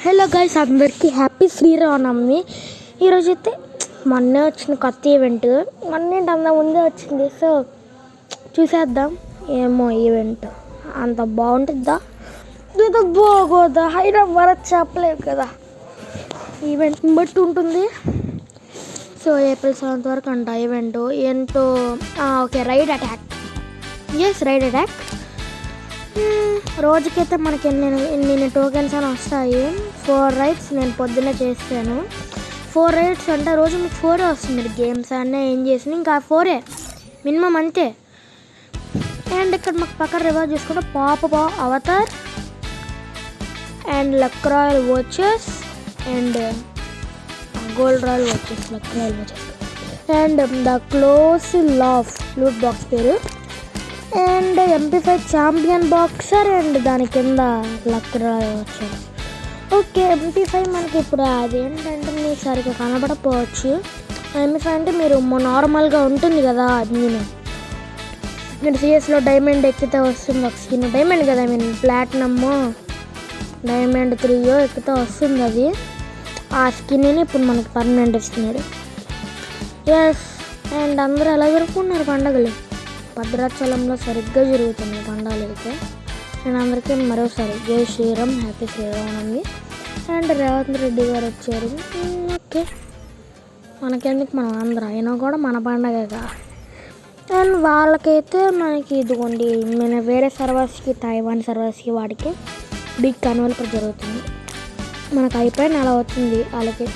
Hello guys, అందరికీ happy Sri Rama Navami. ఈరోజు అయితే మొన్నే వచ్చిన కొత్త ఈవెంట్, మొన్నేంటి అంత ముందే వచ్చింది. సో చూసేద్దాం. ఏమో ఈవెంట్ అంత బాగుంటుందా లేదా బాగోదా అయినా వరకు చెప్పలేవు కదా, ఈవెంట్ని బట్టి ఉంటుంది. సో ఏప్రిల్ 7th వరకు అంట ఈవెంట్. ఏంటో okay, raid attack. Raid attack రోజుకైతే మనకి ఎన్ని టోకెన్స్ అని వస్తాయి. 4 రైడ్స్ నేను పొద్దున్నే చేస్తాను. 4 రైడ్స్ అంటే రోజు మీకు 4 వస్తుంది. మీరు గేమ్స్ అన్నీ ఏం చేసిన ఇంకా 4 మినిమం అంతే. అండ్ ఇక్కడ మాకు పక్కన రివర్స్ చూసుకుంటే పాప avatar and luck royale watches and gold royale watches, luck royale watches and the close laugh loot box పేరు and MP5 champion boxer and దాని కింద luck royale watches. Okay, MP5 మనకి ఇప్పుడు అదేంటంటే మీకు సరిగ్గా కనబడకపోవచ్చు. MP5 అంటే మీరు నార్మల్గా ఉంటుంది కదా, మీరు సిఎస్లో డైమండ్ ఎక్కితే వస్తుంది ఒక స్కిన్. డైమండ్ కదా, ప్లాటినమ్ డైమండ్ 3 ఎక్కితే వస్తుంది అది. ఆ స్కిన్ని ఇప్పుడు మనకి పర్మనెంట్ ఇస్తున్నాడు. అండ్ అందరూ ఎలా జరుపుకున్నారు పండుగలు? భద్రాచలంలో సరిగ్గా జరుగుతున్నాయి పండుగలు అయితే. నేను అందరికీ మరోసారి జై శ్రీరామ్, హ్యాపీ శ్రీరామనవమి. అండ్ రేవంత్ రెడ్డి గారు వచ్చారు. ఓకే, మనకెందుకు, మనం అందరూ అయినా కూడా మన పండగగా. అండ్ వాళ్ళకైతే మనకి ఇదిగోండి, మన వేరే సర్వర్స్కి, తైవాన్ సర్వర్స్కి వాటికి బిగ్ కన్వెల్పర్ జరుగుతుంది. మనకు అయిపోయి నెల అవుతుంది, వాళ్ళకి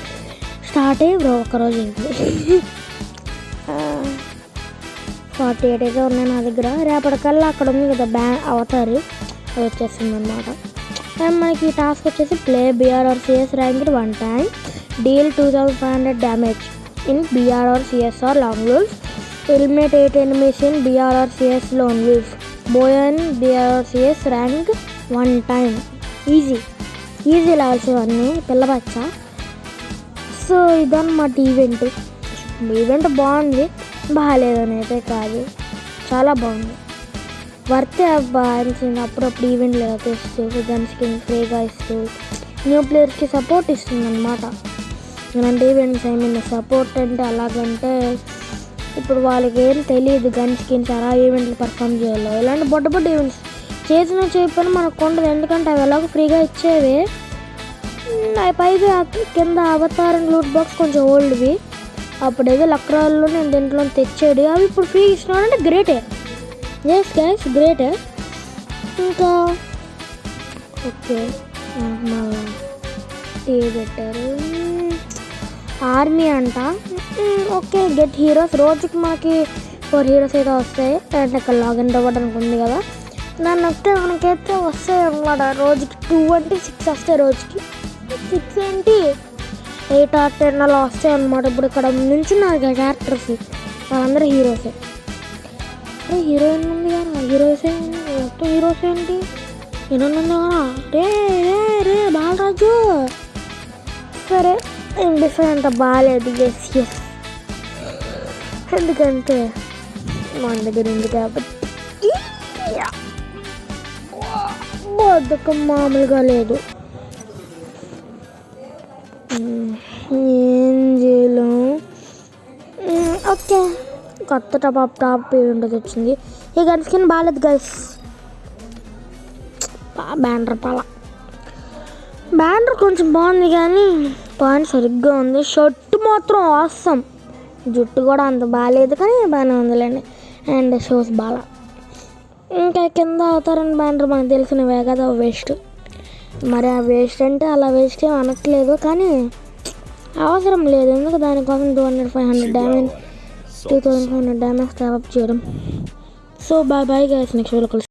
స్టార్ట్ అయ్యి ఒకరోజు అయింది. 48 అయితే ఉన్నాయి నా దగ్గర. రేపటికల్లా అక్కడ ఉంది కదా అవతారు, అది వచ్చేస్తుంది అనమాట. అండ్ మనకి ఈ టాస్క్ వచ్చేసి play BRRCS ranked 1 time, deal 2500 damage in BRRCS long wolf, eliminate 8 enemies in BRRCS lone wolf, బోయన్ BRRCS rank 1 time. Easy levels అన్నీ, పిల్లబచ్చ. సో ఇదన్నమాట ఈవెంట్ బాగుంది, బాగాలేదని అయితే కాదు, చాలా బాగుంది. వర్తే అనిపించింది. అప్పుడప్పుడు ఈవెంట్ లేదా తెస్తూ గన్ స్కిన్ ఫ్రీగా ఇస్తూ న్యూ ప్లేయర్స్కి సపోర్ట్ ఇస్తుంది అనమాట. ఇలాంటి ఈవెంట్స్ సపోర్ట్ అంటే అలాగంటే ఇప్పుడు వాళ్ళకి ఏం తెలియదు గన్ స్కిన్స్ అలా ఈవెంట్లు పర్ఫామ్ చేయాలో. ఇలాంటి బొడ్డ ఈవెంట్స్ చేయకపోయినా మనకు ఉండదు, ఎందుకంటే అవి ఎలాగో ఫ్రీగా ఇచ్చేవి. పైగా కింద అవతారం లూట్ బాక్స్ కొంచెం ఓల్డ్వి, అప్పుడేదో లక్రాల్లో నేను దీంట్లో తెచ్చాడు, అవి ఇప్పుడు ఫ్రీ ఇస్తున్నాడంటే గ్రేటే. గైస్ గ్రేటే. ఇంకా ఓకే, టీవీ పెట్టారు, ఆర్మీ అంట. Okay, get heroes. రోజుకి మనకి 4 హీరోస్ అయితే వస్తాయి. అండ్ ఇక్కడ లాగిన్ అవ్వడానికి ఉంది కదా, దాన్ని వస్తే మనకైతే వస్తాయి అన్నమాట. రోజుకి 2 అంటే 6 వస్తాయి. రోజుకి 6 ఏంటి 8 or 10 అలా వస్తాయి అన్నమాట. ఇప్పుడు ఇక్కడ నుంచున్నారు కదా క్యారెక్టర్స్, వాళ్ళందరూ హీరోసే. హీరోయిన్ ఉంది కదా, హీరోస్ ఏంటి హీరోయిన్ ఉంది కదా. రే బాలరాజు. సరే, డిఫరెంట్ బాగాలేదు. ఎస్ ఎందుకంటే మన దగ్గర ఉంది కాబట్టి. బద్దకం మామూలుగా లేదు. ఏం చేయలేం. ఓకే, కొత్త టాప్ ఈవెంట్ వచ్చింది. ఈ గన్ స్కిన్ బాగాలేదు గైస్. బ్యానర్ కొంచెం బాగుంది కానీ పాయింట్ సరిగ్గా ఉంది. షర్ట్ మాత్రం అవసరం, జుట్టు కూడా అంత బాగాలేదు కానీ బాగానే ఉందిలేండి. అండ్ షోస్ బాగా. ఇంకా కింద అవుతారని బ్యానర్ మనకు తెలిసినవే కదా, వేస్ట్. మరి ఆ వేస్ట్ అంటే అలా వేస్ట్ ఏం అనట్లేదు, కానీ అవసరం లేదు. ఎందుకు దానికోసం 2500 డ్యామేజ్ 2500 డ్యామేజ్ ట్రాప్ చేయడం. So bye guys, next video